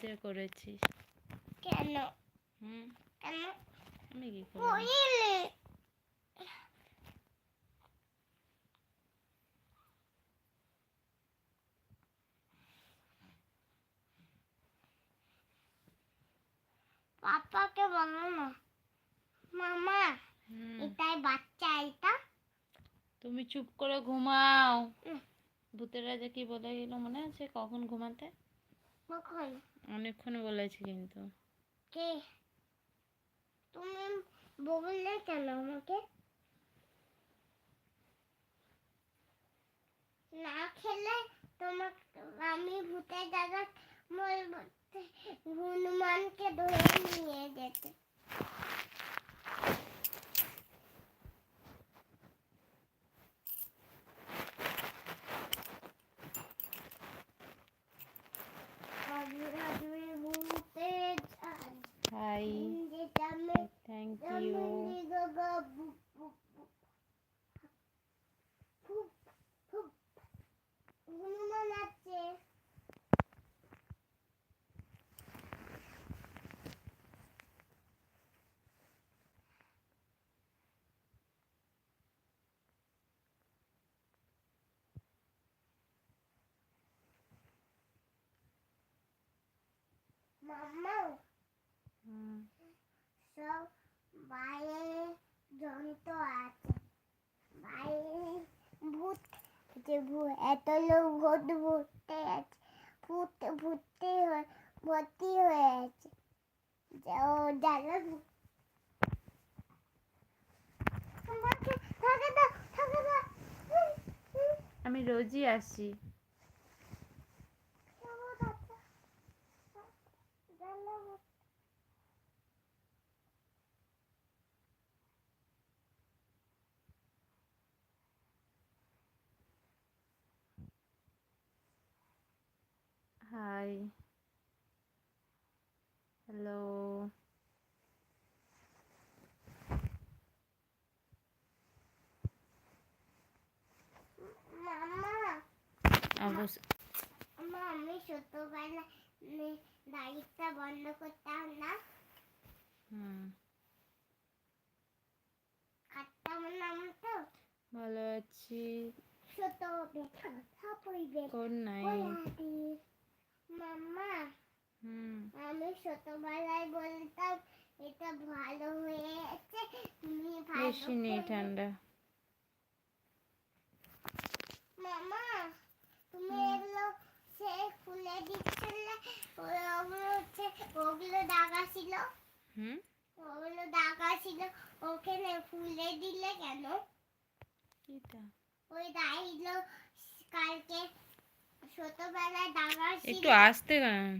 যে করেছিস। কেন? কেন? আমি কি করি? পাপাকে বলো না, মামা এটাই বাচ্চা, এটা। তুমি চুপ করে ঘুমাও। ভূতের রাজা কি বলে গেল মনে আছে? কখন ঘুমাতে? কখন? অনেকক্ষণ বলেছি কিন্তু। কে? তুমি বললে কেন আমাকে? না খেলে তোমাকে আমি ভূতের দাদা বলবো হনুমানকে ধরে নিয়ে যেতে। High, thank you. হনুমান আছে। মাম্মা সব বাইরে জন্তু আছে, বাইরে ভূত যে এত লোক ভূতে আছে, ভর্তি হয়ে আছে। আমি রোজই আসি। Hi, hello. আমি ছোটবেলায় লাইটটা বন্ধ করতাম না, কাটতাম নাম তো। ভালো আছি। ছোট কোন নাই। মাম্মা আমি ছোটবেলায় বলতাম এটা ভালো হয়েছে, তুমি বেশি নেই ঠান্ডা। মামা তুমি এগুলো সে খুলে দিচ্ছিলে, ওগুলো দাগা ছিল। ওগুলো দাগা ছিল, ওখানে খুলে দিলে কেন? ওই দাগগুলো কালকে ছোটবেলায় দাগা ছিল। একটু আস্তে গান।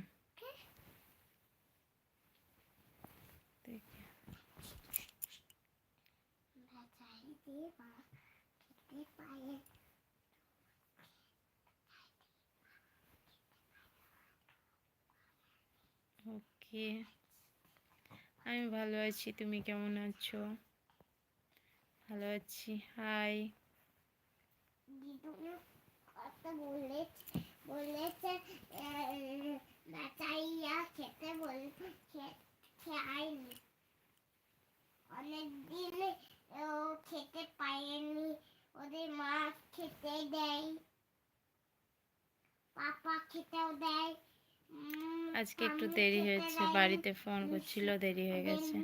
ওকে, আমি ভালো আছি। তুমি কেমন আছো? ভালো আছি। হাই। বলেছে বাচ্চাইয়া খেতে খায়নি, অনেকদিন ও খেতে পারেনি, ওদের মা খেতে দেয়, পাপা খেতেও দেয়। আজকে একটু দেরি হয়েছে, বাড়িতে ফোন করছিল, দেরি হয়ে গেছে।